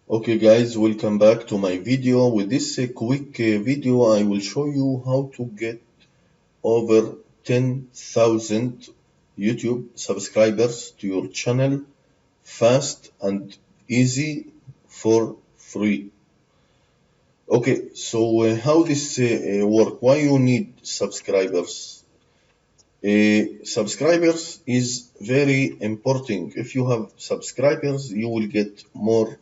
Okay guys, welcome back to my video. With this quick video, I will show you how to get over 10,000 YouTube subscribers to your channel fast and easy for free. Okay, so how this work? Why you need subscribers? Subscribers is very important. If you have subscribers, you will get more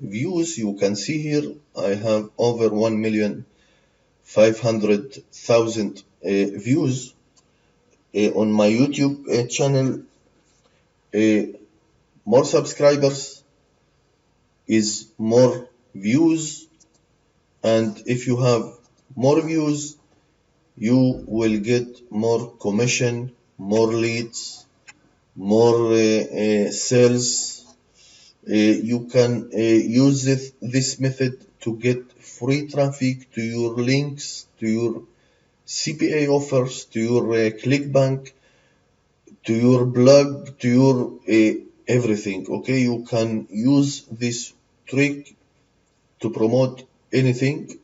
views. You can see here I have over 1,500,000 views on my YouTube channel. More subscribers is more views, and if you have more views, you will get more commission, more leads, more sales. You can use this method to get free traffic to your links, to your CPA offers, to your ClickBank, to your blog, to your everything. Okay, you can use this trick to promote anything.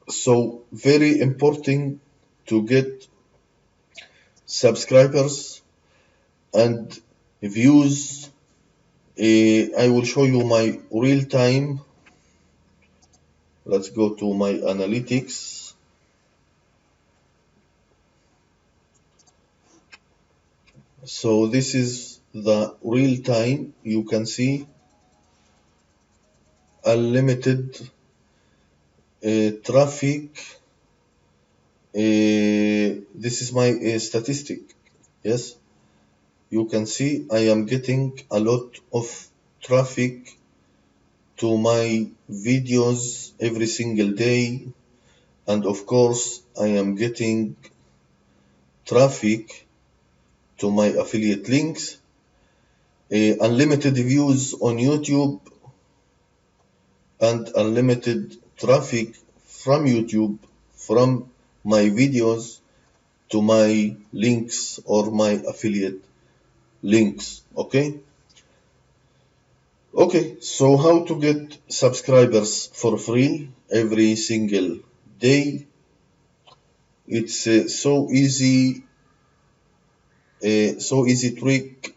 So very important to get subscribers and views. I will show you my real time. Let's go to my analytics. So this is the real time. You can see unlimited traffic. This is my statistic. Yes, you can see I am getting a lot of traffic to my videos every single day, and of course I am getting traffic to my affiliate links, unlimited views on YouTube, and unlimited traffic from YouTube from my videos to my links or my affiliate links. Okay, so how to get subscribers for free every single day? It's so easy trick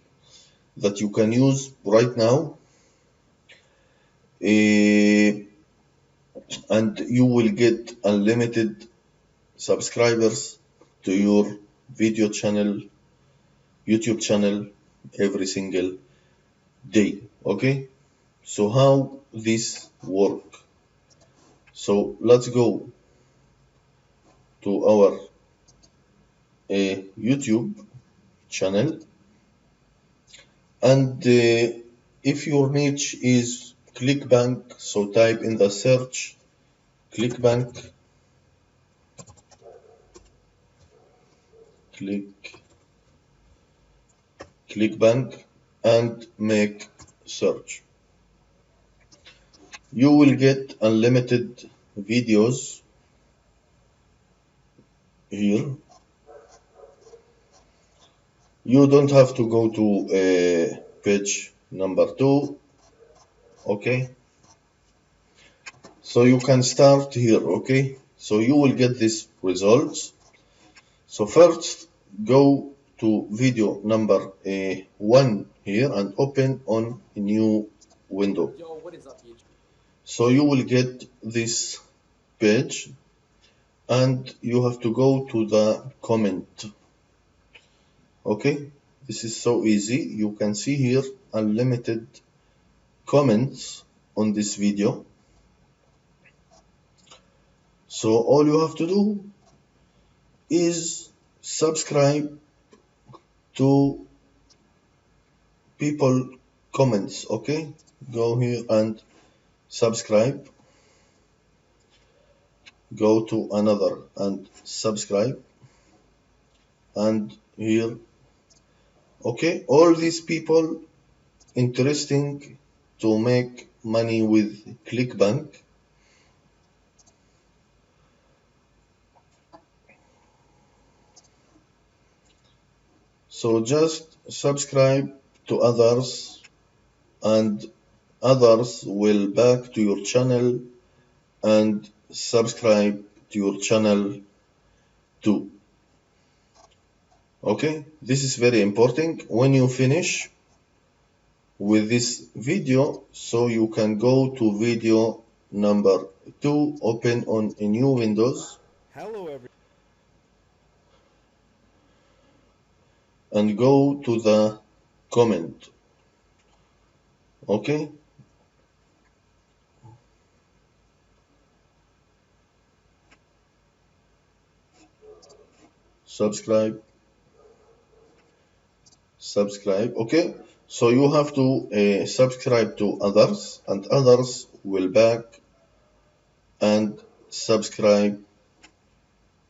that you can use right now, and you will get unlimited subscribers to your video channel, YouTube channel, every single day. Okay, so how this work? So let's go to our YouTube channel, and if your niche is ClickBank, so type in the search ClickBank, ClickBank, and make search. You will get unlimited videos here. You don't have to go to page number 2. Okay, so you can start here. Okay, so you will get these results. So first go to video number 1 here and open on a new window. Yo, what is up, YouTube? So you will get this page, and you have to go to the comment. Okay, this is so easy. You can see here unlimited comments on this video. So all you have to do is subscribe to people comments. Okay, go here and subscribe. Go to another and subscribe, and here. Okay, all these people interesting to make money with ClickBank. So just subscribe to others and others will back to your channel and subscribe to your channel too. Okay, this is very important. When you finish with this video, so you can go to video number 2, open on a new Windows. Hello, everyone. And go to the comment. Okay, subscribe. Okay, so you have to subscribe to others, and others will back and subscribe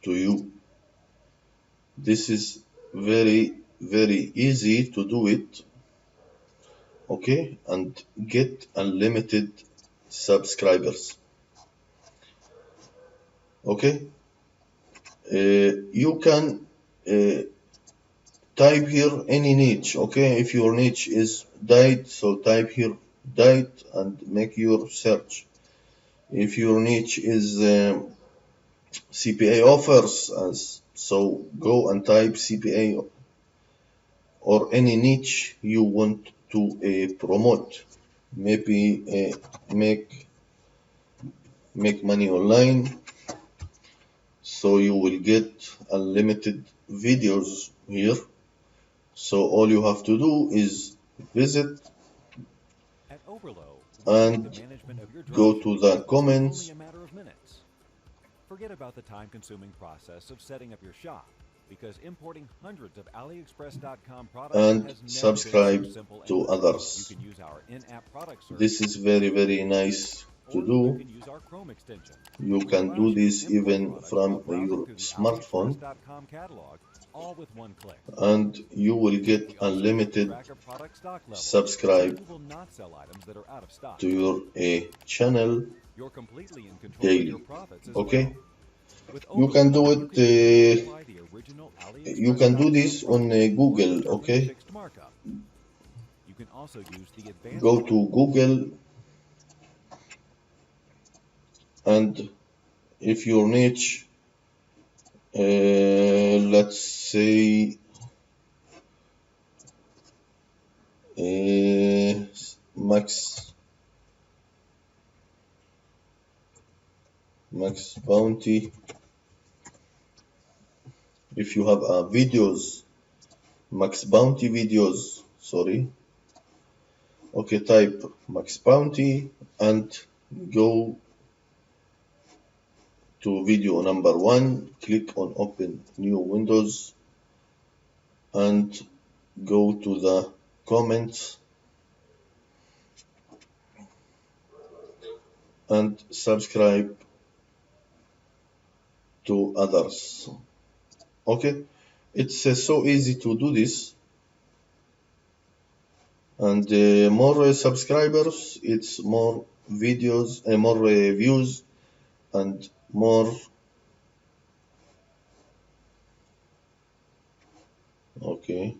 to you. This is very easy to do it. Okay, and get unlimited subscribers. Okay, you can type here any niche. Okay, if your niche is diet, so type here diet and make your search. If your niche is CPA offers, so go and type CPA or any niche you want to promote. Maybe make money online, so you will get unlimited videos here. So all you have to do is visit At Overlow, we make the and management of your go to dropshipping the business only comments a matter of minutes. Forget about the time-consuming process of setting up your shop, because importing hundreds of AliExpress.com products and has never been so subscribe simple and to quick. You others. can use our in-app product search, This is very nice to or you do. can use our Chrome extension, You which can do allows you to this import even products while from browsing your through the smartphone, AliExpress.com catalog, all with one click. and you will get We also keep unlimited track of product stock levels, so subscribe we will not sell items that are out of stock. to your channel You're completely in control of your daily. profits as Okay, well. With you can Overlow, do you can choose to it. apply the original You can do AliExpress.com this on price or Google. determine a Okay, fixed markup. You can also use the go advanced to Google, and if your niche, let's say, max bounty. If you have videos, max bounty videos, sorry. Okay, type max bounty and go to video number 1, click on open new Windows and go to the comments and subscribe to others. Okay, it's so easy to do this, and more subscribers, it's more videos, more views, and more. Okay,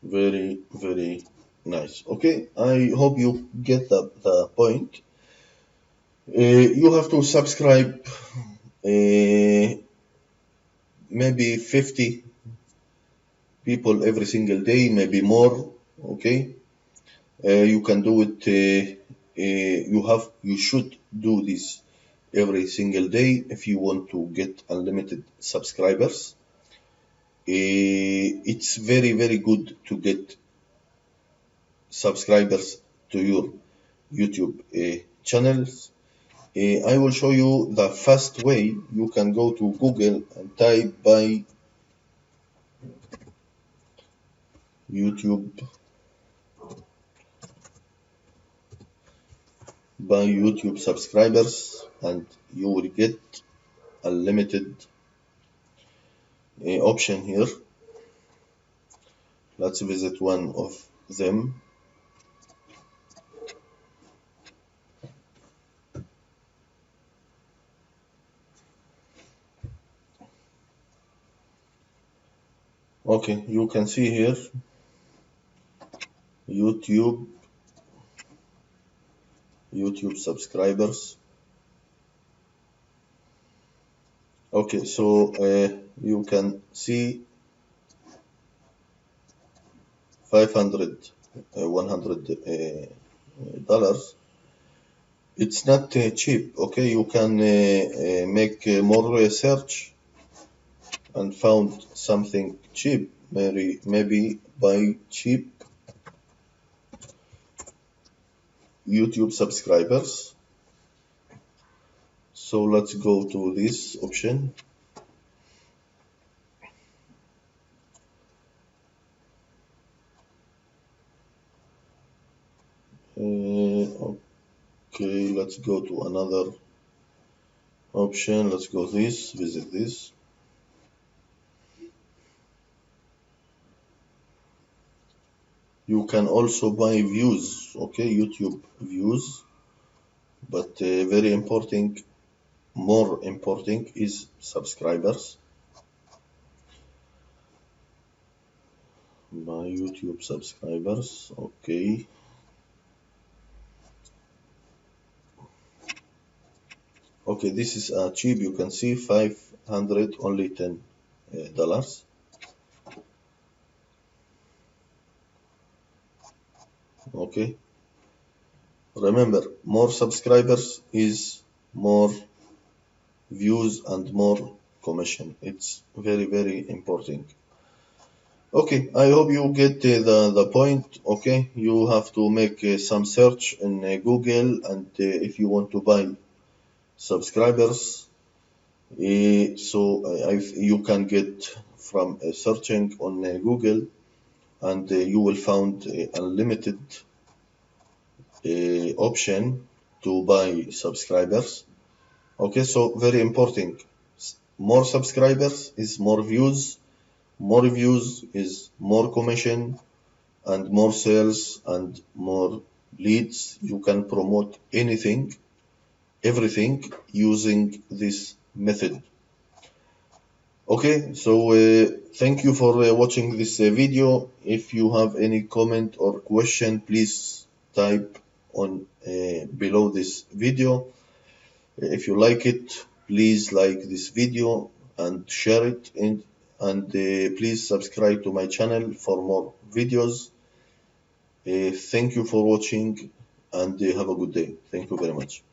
very nice. Okay, I hope you get the point. You have to subscribe maybe 50 people every single day, maybe more. Okay, you can do it. You should do this every single day if you want to get unlimited subscribers. It's very good to get subscribers to your YouTube channels. I will show you the fast way. You can go to Google and type by YouTube subscribers, and you will get a limited option here. Let's visit one of them. Okay, you can see here YouTube subscribers. Okay, so you can see 500 $100. It's not cheap. Okay, you can make more research and found something cheap. Maybe buy cheap YouTube subscribers. So let's go to this option. Okay, let's go to another option. Let's go this, visit this. You can also buy views, okay, YouTube views, but very important, more important is subscribers. Buy YouTube subscribers, okay. Okay, this is cheap. You can see 500 only $10. Okay. Remember, more subscribers is more views and more commission. It's very, very important. Okay, I hope you get the point. Okay, you have to make some search in Google, and if you want to buy subscribers, you can get from searching on Google, and you will find unlimited option to buy subscribers. Okay, so very important. More subscribers is more views. More views is more commission and more sales and more leads. You can promote anything, everything using this method. Okay, so thank you for watching this video. If you have any comment or question, please type on below this video. If you like it, please like this video and share it, and please subscribe to my channel for more videos. Thank you for watching, and have a good day. Thank you very much.